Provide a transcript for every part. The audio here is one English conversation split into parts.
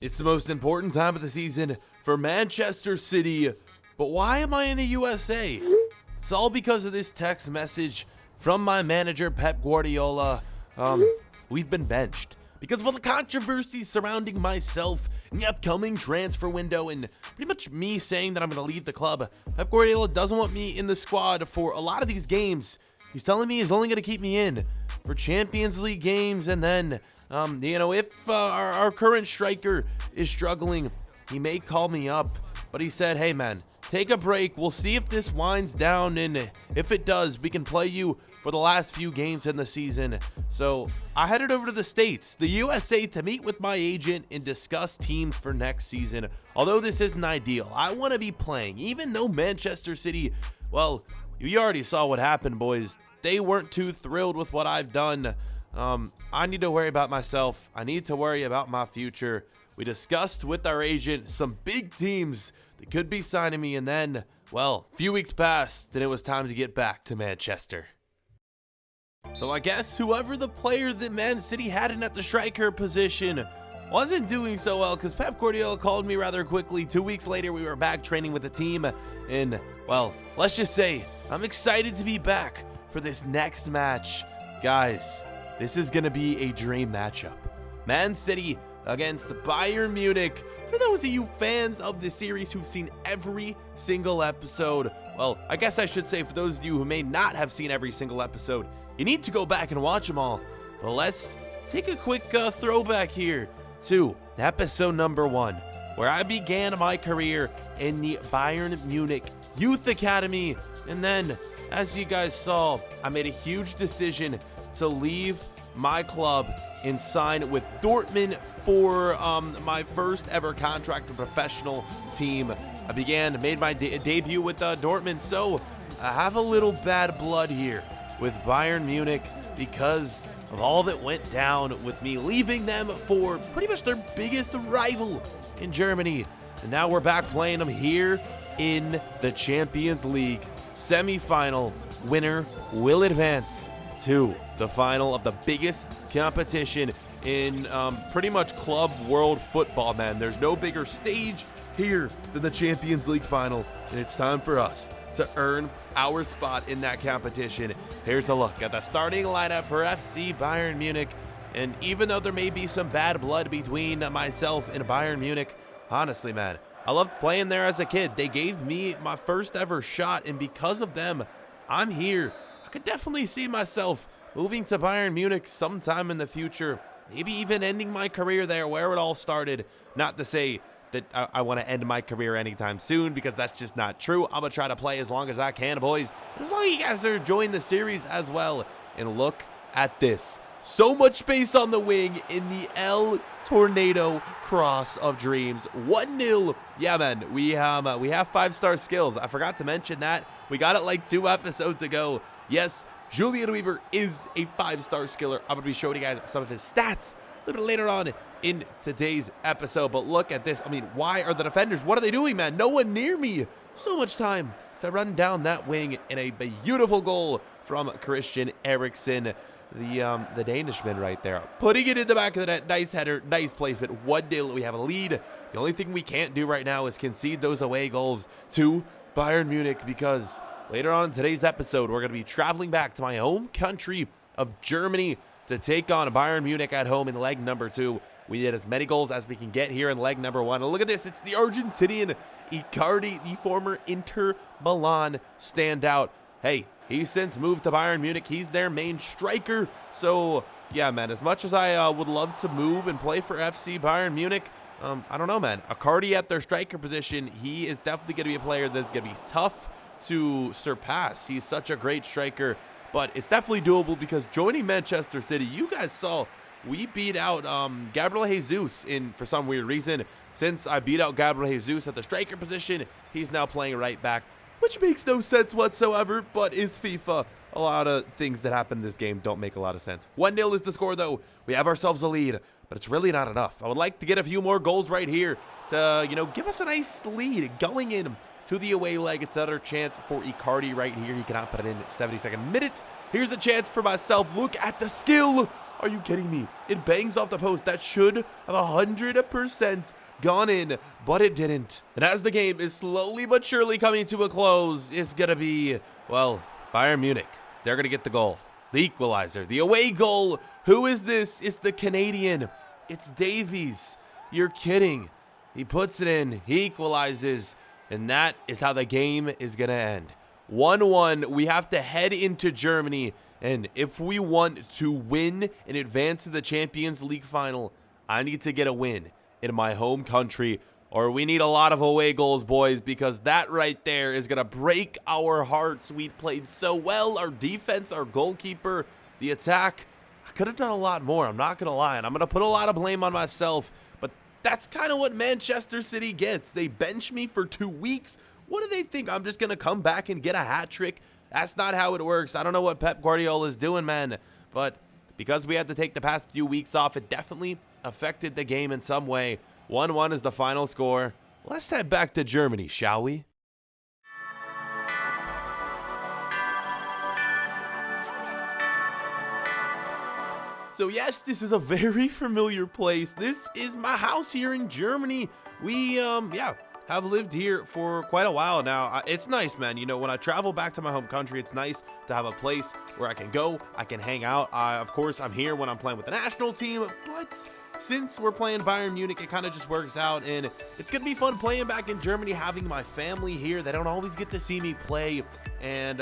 It's the most important time of the season for Manchester City, but why am I in the USA? It's all because of this text message from my manager, Pep Guardiola. We've been benched because of all the controversies surrounding myself in the upcoming transfer window and pretty much me saying that I'm going to leave the club. Pep Guardiola doesn't want me in the squad for a lot of these games. He's telling me he's only going to keep me in for Champions League games, and then if our current striker is struggling, he may call me up. But he said, hey man, take a break. We'll see if this winds down, and if it does, we can play you for the last few games in the season. So I headed over to the States, the USA, to meet with my agent and discuss teams for next season. Although this isn't ideal, I want to be playing, even though Manchester City, well, you already saw what happened, boys. They weren't too thrilled with what I've done. I need to worry about myself. I need to worry about my future. We discussed with our agent some big teams that could be signing me, and then, well, a few weeks passed, and it was time to get back to Manchester. So I guess whoever the player that Man City had in at the striker position wasn't doing so well, because Pep Guardiola called me rather quickly. 2 weeks later, we were back training with the team, and, well, let's just say I'm excited to be back for this next match. Guys, this is going to be a dream matchup. Man City against Bayern Munich. For those of you fans of the series who've seen every single episode, well, I guess I should say for those of you who may not have seen every single episode, you need to go back and watch them all. But let's take a quick throwback here to episode number 1, where I began my career in the Bayern Munich Youth Academy. And then, as you guys saw, I made a huge decision to leave my club and sign with Dortmund for my first ever contract with a professional team. I made my debut with Dortmund, so I have a little bad blood here with Bayern Munich because of all that went down with me leaving them for pretty much their biggest rival in Germany. And now we're back playing them here in the Champions League semi-final. Winner will advance to the final of the biggest competition in pretty much club world football, man. There's no bigger stage here than the Champions League final, and it's time for us to earn our spot in that competition. Here's a look at the starting lineup for FC Bayern Munich, and even though there may be some bad blood between myself and Bayern Munich, honestly, man, I loved playing there as a kid. They gave me my first ever shot, and because of them, I'm here. I could definitely see myself moving to Bayern Munich sometime in the future, maybe even ending my career there where it all started. Not to say that I want to end my career anytime soon, because that's just not true. I'm going to try to play as long as I can, boys. As long as you guys are enjoying the series as well. And look at this. So much space on the wing in the El Tornado Cross of Dreams. 1-0. Yeah, man, we have 5-star skills. I forgot to mention that. We got it like 2 episodes ago. Yes, Julian Weber is a 5-star skiller. I'm going to be showing you guys some of his stats a little later on in today's episode. But look at this. I mean, why are the defenders? What are they doing, man? No one near me. So much time to run down that wing, in a beautiful goal from Christian Eriksen, the Danishman right there. Putting it in the back of the net. Nice header, nice placement. 1-0. We have a lead. The only thing we can't do right now is concede those away goals to Bayern Munich, because later on in today's episode, we're going to be traveling back to my home country of Germany to take on Bayern Munich at home in leg number 2. We did as many goals as we can get here in leg number 1. And look at this. It's the Argentinian Icardi, the former Inter Milan standout. Hey, he's since moved to Bayern Munich. He's their main striker. So, yeah, man, as much as I would love to move and play for FC Bayern Munich, I don't know, man. Icardi at their striker position, he is definitely going to be a player that's going to be tough to surpass. He's such a great striker, but it's definitely doable, because joining Manchester City, you guys saw we beat out Gabriel Jesus for some weird reason. Since I beat out Gabriel Jesus at the striker position, he's now playing right back, which makes no sense whatsoever, but is FIFA. A lot of things that happen in this game don't make a lot of sense. 1-0 is the score, though. We have ourselves a lead, but it's really not enough. I would like to get a few more goals right here to, give us a nice lead going in to the away leg. It's another chance for Icardi right here. He cannot put it in 72nd minute. Here's a chance for myself. Look at the skill Are you kidding me? It bangs off the post. That should have 100% gone in, but it didn't. And as the game is slowly but surely coming to a close, it's going to be, well, Bayern Munich. They're going to get the goal. The equalizer. The away goal. Who is this? It's the Canadian. It's Davies. You're kidding. He puts it in. He equalizes. And that is how the game is going to end. 1-1. We have to head into Germany. And if we want to win and advance to the Champions League final, I need to get a win in my home country, or we need a lot of away goals, boys, because that right there is going to break our hearts. We played so well. Our defense, our goalkeeper, the attack. I could have done a lot more. I'm not going to lie, and I'm going to put a lot of blame on myself, but that's kind of what Manchester City gets. They bench me for 2 weeks. What do they think? I'm just going to come back and get a hat trick? That's not how it works. I don't know what Pep Guardiola is doing, man. But because we had to take the past few weeks off, it definitely affected the game in some way. 1-1 is the final score. Let's head back to Germany, shall we? So yes, this is a very familiar place. This is my house here in Germany. We, have lived here for quite a while now. It's nice, man. You know, when I travel back to my home country, it's nice to have a place where I can go, I can hang out. Of course, I'm here when I'm playing with the national team, but since we're playing Bayern Munich, it kind of just works out, and it's going to be fun playing back in Germany, having my family here. They don't always get to see me play, and,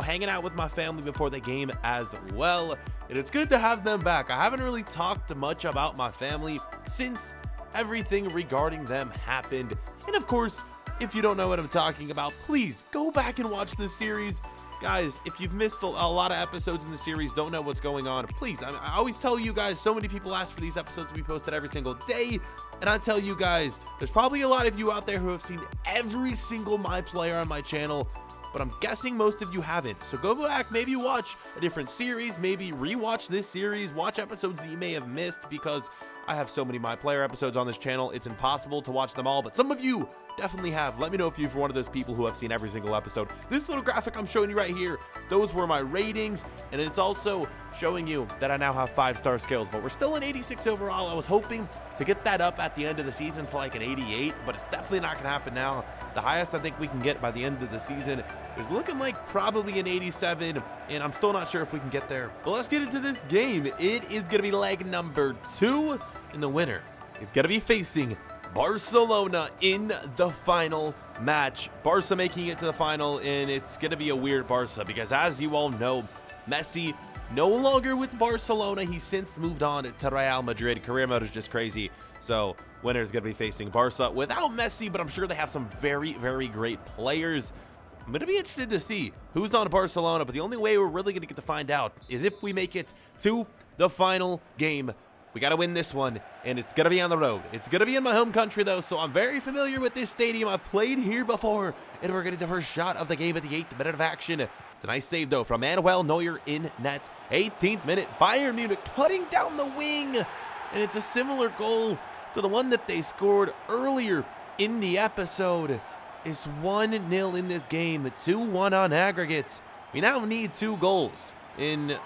hanging out with my family before the game as well, and it's good to have them back. I haven't really talked much about my family since everything regarding them happened. And of course, if you don't know what I'm talking about, please go back and watch this series. Guys, if you've missed a lot of episodes in the series, don't know what's going on, please, I always tell you guys, so many people ask for these episodes to be posted every single day, and I tell you guys, there's probably a lot of you out there who have seen every single My Player on my channel, but I'm guessing most of you haven't. So go back, maybe watch a different series, maybe rewatch this series, watch episodes that you may have missed, because I have so many My Player episodes on this channel, it's impossible to watch them all, but some of you definitely have. Let me know if you're one of those people who have seen every single episode. This little graphic I'm showing you right here, those were my ratings, and it's also showing you that I now have 5-star skills, but we're still an 86 overall. I was hoping to get that up at the end of the season for like an 88, but it's definitely not going to happen now. The highest I think we can get by the end of the season is looking like probably an 87, and I'm still not sure if we can get there. But let's get into this game. It is going to be leg number 2, and the winner is going to be facing Barcelona in the final match. Barca making it to the final, and it's going to be a weird Barca because, as you all know, Messi no longer with Barcelona. He's since moved on to Real Madrid. Career mode is just crazy. So winner is going to be facing Barca without Messi, but I'm sure they have some very, very great players. I'm going to be interested to see who's on Barcelona, but the only way we're really going to get to find out is if we make it to the final game. We got to win this one, and it's going to be on the road. It's going to be in my home country, though, so I'm very familiar with this stadium. I've played here before, and we're getting the first shot of the game at the 8th minute of action. It's a nice save, though, from Manuel Neuer in net. 18th minute, Bayern Munich cutting down the wing, and it's a similar goal to the one that they scored earlier in the episode. It's 1-0 in this game, 2-1 on aggregate. We now need 2 goals. And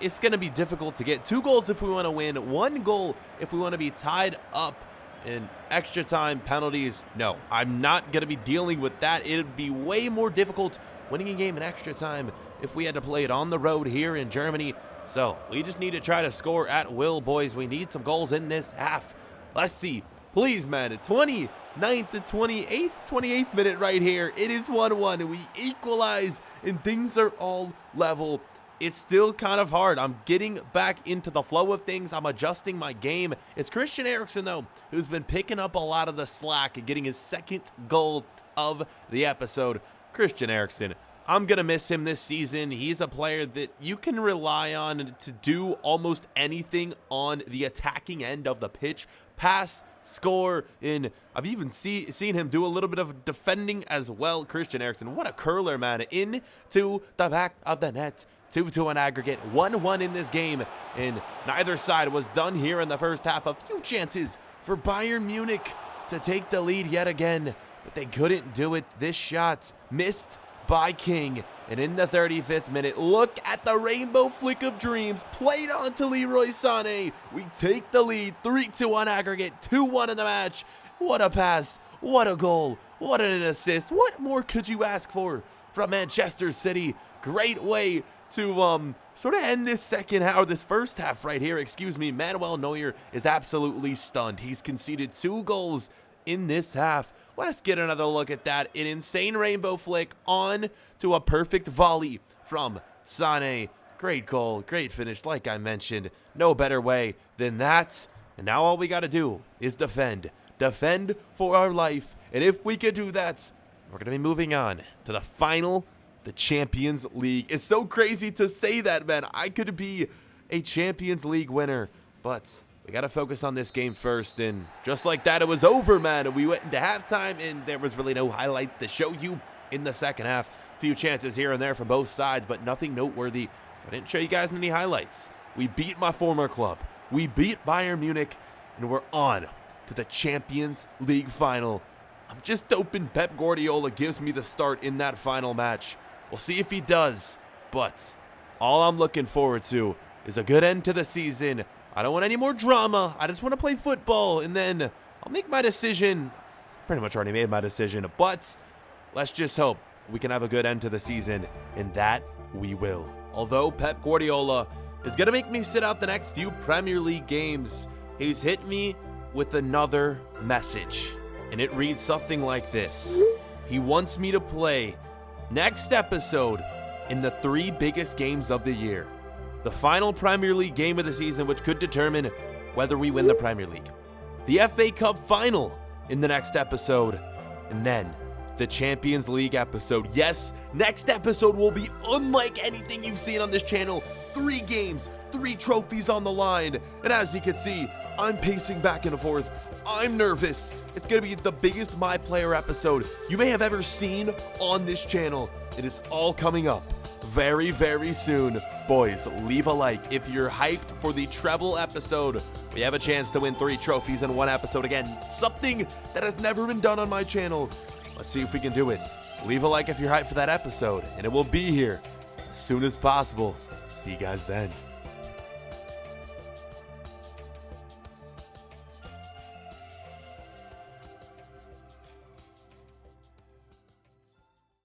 it's going to be difficult to get 2 goals if we want to win, 1 goal if we want to be tied up in extra time penalties. No, I'm not going to be dealing with that. It would be way more difficult winning a game in extra time if we had to play it on the road here in Germany. So we just need to try to score at will, boys. We need some goals in this half. Let's see. Please, man. 29th to 28th minute right here. It is 1-1. We equalize and things are all level. It's still kind of hard. I'm getting back into the flow of things. I'm adjusting my game. It's Christian Eriksen, though, who's been picking up a lot of the slack and getting his 2nd goal of the episode. Christian Eriksen, I'm going to miss him this season. He's a player that you can rely on to do almost anything on the attacking end of the pitch. Pass, score, and I've even seen him do a little bit of defending as well. Christian Eriksen, what a curler, man. Into the back of the net. 2-2 on aggregate, 1-1 in this game, and neither side was done here in the first half. A few chances for Bayern Munich to take the lead yet again, but they couldn't do it. This shot missed by King. And in the 35th minute, look at the rainbow flick of dreams played onto Leroy Sané. We take the lead, 3-2 on aggregate, 2-1 in the match. What a pass, what a goal, what an assist. What more could you ask for from Manchester City? Great way to sort of end this this first half right here. Manuel Neuer is absolutely stunned. He's conceded 2 goals in this half. Let's get another look at that. An insane rainbow flick on to a perfect volley from Sané. Great goal, great finish, like I mentioned. No better way than that. And now all we got to do is defend. Defend for our life. And if we can do that, we're going to be moving on to the final, the Champions League. It's so crazy to say that, man. I could be a Champions League winner, but we got to focus on this game first. And just like that, it was over, man. We went into halftime, and there was really no highlights to show you in the second half. A few chances here and there from both sides, but nothing noteworthy. I didn't show you guys any highlights. We beat my former club. We beat Bayern Munich, and we're on to the Champions League final. I'm just hoping Pep Guardiola gives me the start in that final match. We'll see if he does, but all I'm looking forward to is a good end to the season. I don't want any more drama. I just want to play football, and then I'll make my decision. Pretty much already made my decision, but let's just hope we can have a good end to the season, and that we will. Although Pep Guardiola is going to make me sit out the next few Premier League games, he's hit me with another message, and it reads something like this. He wants me to play next episode in the 3 biggest games of the year. The final Premier League game of the season, which could determine whether we win the Premier League. The FA Cup final in the next episode. And then the Champions League episode. Yes, next episode will be unlike anything you've seen on this channel. 3 games, 3 trophies on the line. And as you can see, I'm pacing back and forth. I'm nervous. It's going to be the biggest My Player episode you may have ever seen on this channel. And it's all coming up very, very soon. Boys, leave a like if you're hyped for the treble episode. We have a chance to win 3 trophies in 1 episode. Again, something that has never been done on my channel. Let's see if we can do it. Leave a like if you're hyped for that episode, and it will be here as soon as possible. See you guys then.